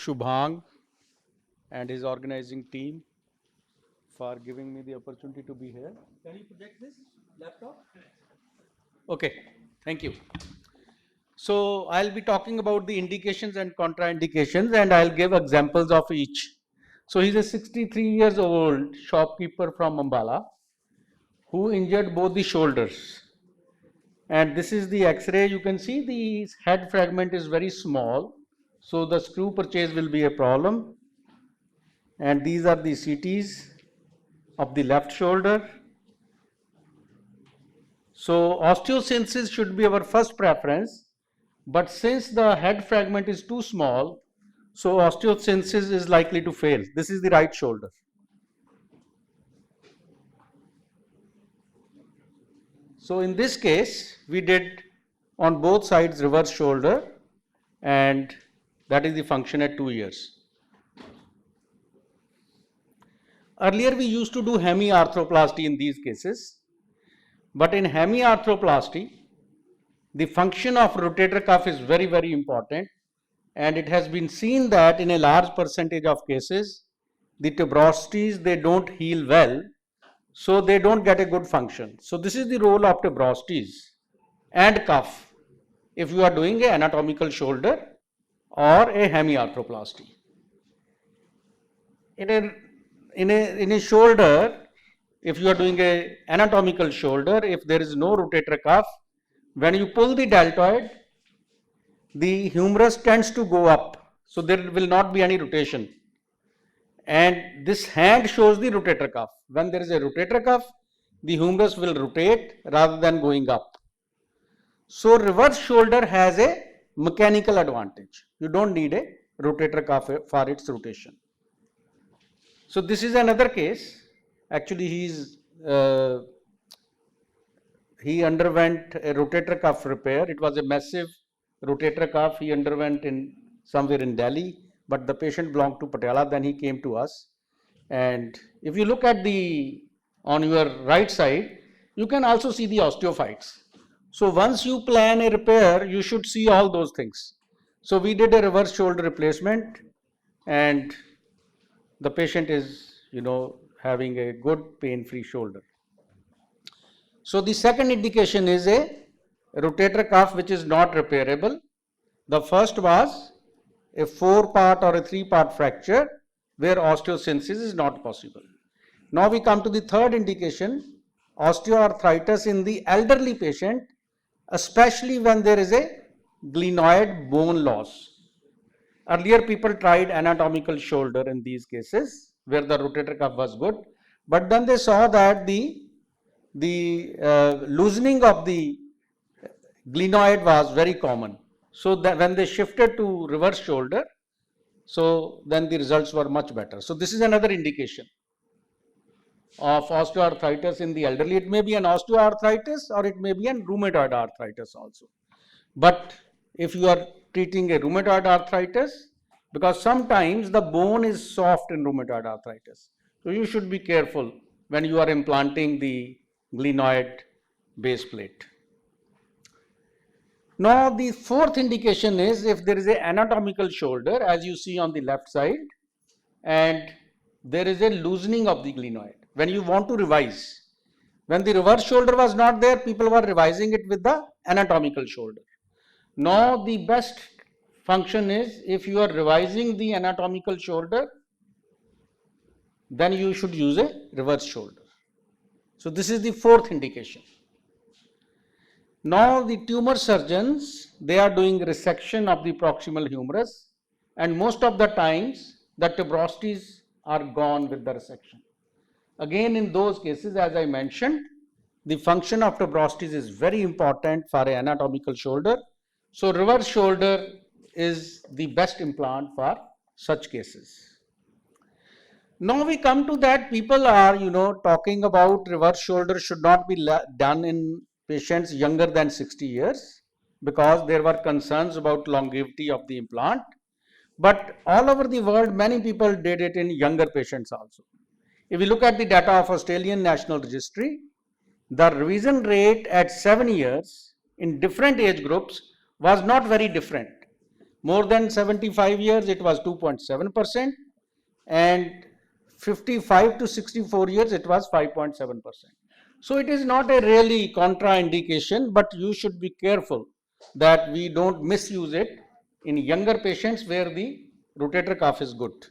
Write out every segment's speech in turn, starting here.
Shubhang and his organizing team for giving me the opportunity to be here. Can you project this laptop? Okay, thank you. So I'll be talking about the indications and contraindications, and I'll give examples of each. So he's a 63 years old shopkeeper from Ambala who injured both the shoulders. And this is the X-ray. You can see the head fragment is very small, so the screw purchase will be a problem. And these are the CTs of the left shoulder. So osteosynthesis should be our first preference, but since the head fragment is too small, so osteosynthesis is likely to fail. This is the right shoulder. So in this case, we did on both sides reverse shoulder, and that is the function at 2 years. Earlier we used to do hemi-arthroplasty in these cases, but in hemi-arthroplasty, the function of rotator cuff is very, very important, and it has been seen that in a large percentage of cases, the tuberosities, they don't heal well, so they don't get a good function. So this is the role of tuberosities and cuff if you are doing an anatomical shoulder or a hemi-arthroplasty. In a shoulder, if you are doing an anatomical shoulder, if there is no rotator cuff, when you pull the deltoid, the humerus tends to go up, so there will not be any rotation. And this hand shows the rotator cuff. When there is a rotator cuff, the humerus will rotate rather than going up. So reverse shoulder has a mechanical advantage. You don't need a rotator cuff for its rotation. So this is another case. Actually, he underwent a rotator cuff repair. It was a massive rotator cuff he underwent in somewhere in Delhi, but the patient belonged to Patiala. Then he came to us, and if you look at on your right side, you can also see the osteophytes. So once you plan a repair, you should see all those things. So we did a reverse shoulder replacement, and the patient is, having a good pain-free shoulder. So the second indication is a rotator cuff which is not repairable. The first was a 4-part or a 3-part fracture where osteosynthesis is not possible. Now we come to the third indication, osteoarthritis in the elderly patient, especially when there is a glenoid bone loss. Earlier people tried anatomical shoulder in these cases where the rotator cuff was good, but then they saw that the loosening of the glenoid was very common. So that when they shifted to reverse shoulder, so then the results were much better. So this is another indication of osteoarthritis in the elderly. It may be an osteoarthritis or it may be an rheumatoid arthritis also. But if you are treating a rheumatoid arthritis, because sometimes the bone is soft in rheumatoid arthritis, so you should be careful when you are implanting the glenoid base plate. Now the fourth indication is if there is an anatomical shoulder, as you see on the left side, and there is a loosening of the glenoid. When you want to revise, when the reverse shoulder was not there, people were revising it with the anatomical shoulder. Now the best function is if you are revising the anatomical shoulder, then you should use a reverse shoulder. So this is the fourth indication. Now the tumor surgeons, they are doing resection of the proximal humerus, and most of the times the tuberosities are gone with the resection. Again, in those cases, as I mentioned, the function of tuberosities is very important for an anatomical shoulder. So reverse shoulder is the best implant for such cases. Now we come to that people are, talking about reverse shoulder should not be done in patients younger than 60 years because there were concerns about longevity of the implant. But all over the world, many people did it in younger patients also. If we look at the data of Australian National Registry, the revision rate at 7 years in different age groups was not very different. More than 75 years, it was 2.7%, and 55 to 64 years, it was 5.7%. So it is not a really contraindication, but you should be careful that we don't misuse it in younger patients where the rotator cuff is good.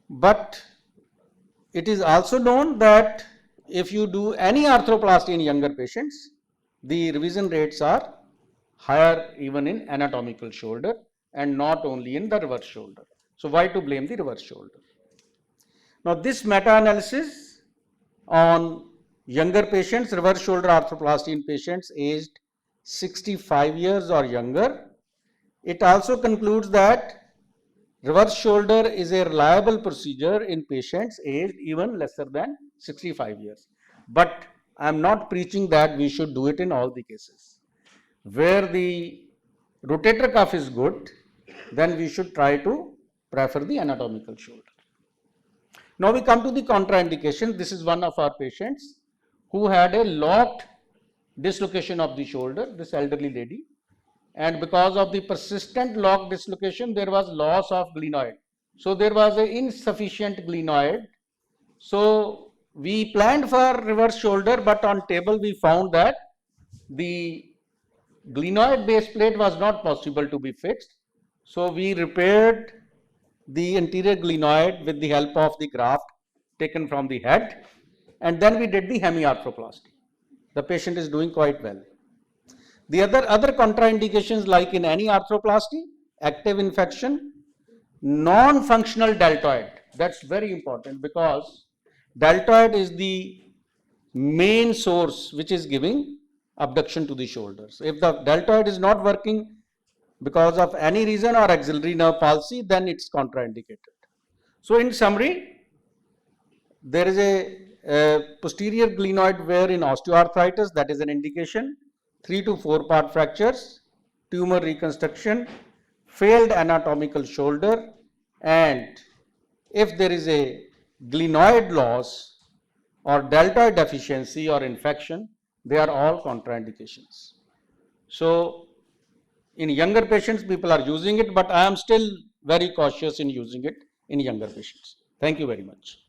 But it is also known that if you do any arthroplasty in younger patients, the revision rates are higher even in anatomical shoulder and not only in the reverse shoulder. So why to blame the reverse shoulder? Now this meta-analysis on younger patients, reverse shoulder arthroplasty in patients aged 65 years or younger, it also concludes that reverse shoulder is a reliable procedure in patients aged even lesser than 65 years. But I am not preaching that we should do it in all the cases. Where the rotator cuff is good, then we should try to prefer the anatomical shoulder. Now we come to the contraindication. This is one of our patients who had a locked dislocation of the shoulder, this elderly lady. And because of the persistent lock dislocation, there was loss of glenoid. So there was an insufficient glenoid. So we planned for reverse shoulder, but on table we found that the glenoid base plate was not possible to be fixed. So we repaired the anterior glenoid with the help of the graft taken from the head, and then we did the hemiarthroplasty. The patient is doing quite well. The other contraindications, like in any arthroplasty, active infection, non-functional deltoid. That's very important because deltoid is the main source which is giving abduction to the shoulders. If the deltoid is not working because of any reason or axillary nerve palsy, then it's contraindicated. So in summary, there is a posterior glenoid wear in osteoarthritis, that is an indication. 3 to 4 part fractures, tumor reconstruction, failed anatomical shoulder, and if there is a glenoid loss or deltoid deficiency or infection, they are all contraindications. So in younger patients, people are using it, but I am still very cautious in using it in younger patients. Thank you very much.